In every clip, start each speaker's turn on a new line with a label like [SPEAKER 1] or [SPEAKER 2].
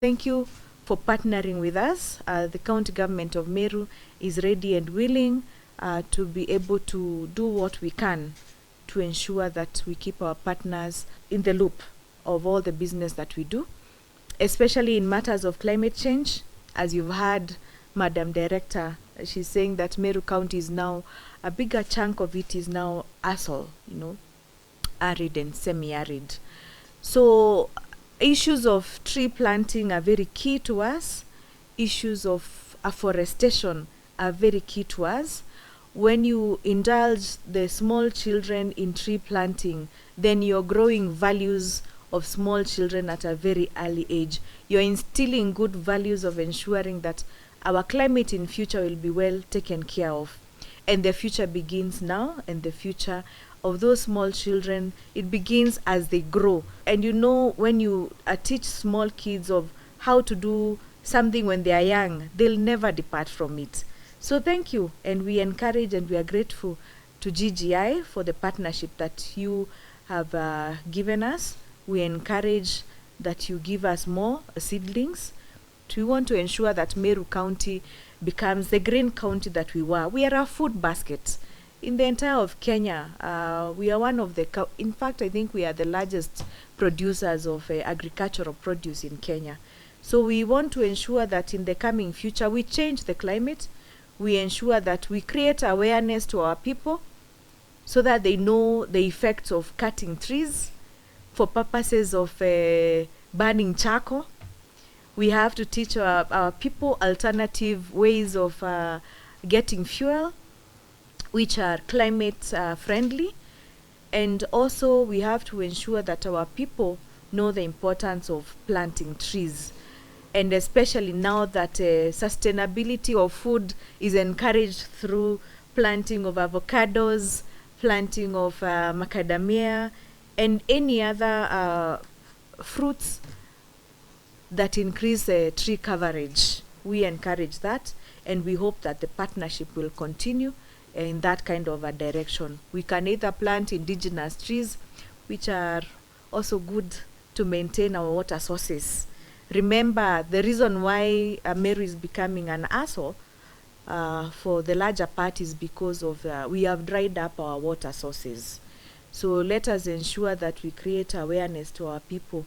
[SPEAKER 1] Thank you for partnering with us. The county government of Meru is ready and willing to be able to do what we can to ensure that we keep our partners in the loop of all the business that we do, especially in matters of climate change. As you've heard, Madam Director, she's saying that Meru County is now, a bigger chunk of it is now ASOL, arid and semi-arid. So issues of tree planting are very key to us. Issues of afforestation are very key to us. When you indulge the small children in tree planting, then you're growing values of small children at a very early age. You're instilling good values of ensuring that our climate in future will be well taken care of. And the future begins now, and the future of those small children, it begins as they grow. And when you teach small kids of how to do something when they are young, they'll never depart from it. So thank you, and we encourage and we are grateful to GGI for the partnership that you have given us. We encourage that you give us more seedlings. We want to ensure that Meru County becomes the green county that we were. We are a food basket. In the entire of Kenya, we are one of the, in fact, I think we are the largest producers of agricultural produce in Kenya. So we want to ensure that in the coming future, we change the climate. We ensure that we create awareness to our people so that they know the effects of cutting trees for purposes of burning charcoal. We have to teach our people alternative ways of getting fuel, which are climate friendly. And also we have to ensure that our people know the importance of planting trees. And especially now that sustainability of food is encouraged through planting of avocados, planting of macadamia, and any other fruits that increase tree coverage. We encourage that, and we hope that the partnership will continue in that kind of a direction. We can either plant indigenous trees, which are also good to maintain our water sources. Remember, the reason why Meru is becoming an ASO for the larger part is because of we have dried up our water sources. So let us ensure that we create awareness to our people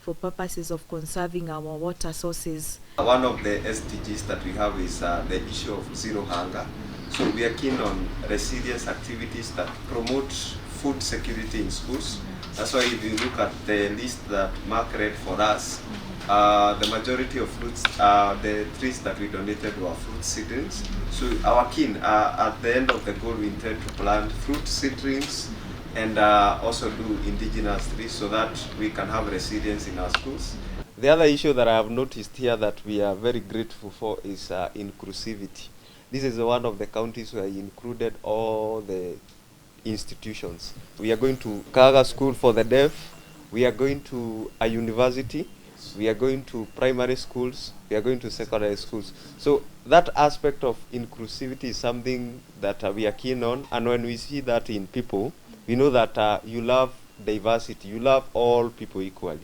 [SPEAKER 1] for purposes of conserving our water sources.
[SPEAKER 2] One of the SDGs that we have is the issue of zero hunger. So we are keen on resilience activities that promote food security in schools. That's why if you look at the list that Mark read for us, the majority of fruits, the trees that we donated were fruit seedlings. So our keen, at the end of the goal, we intend to plant fruit seedlings and also do indigenous trees so that we can have resilience in our schools. The other issue that I have noticed here that we are very grateful for is inclusivity. This is one of the counties where I included all the institutions. We are going to Kaga School for the Deaf, we are going to a university, we are going to primary schools, we are going to secondary schools. So that aspect of inclusivity is something that we are keen on, and when we see that in people, we know that you love diversity, you love all people equally.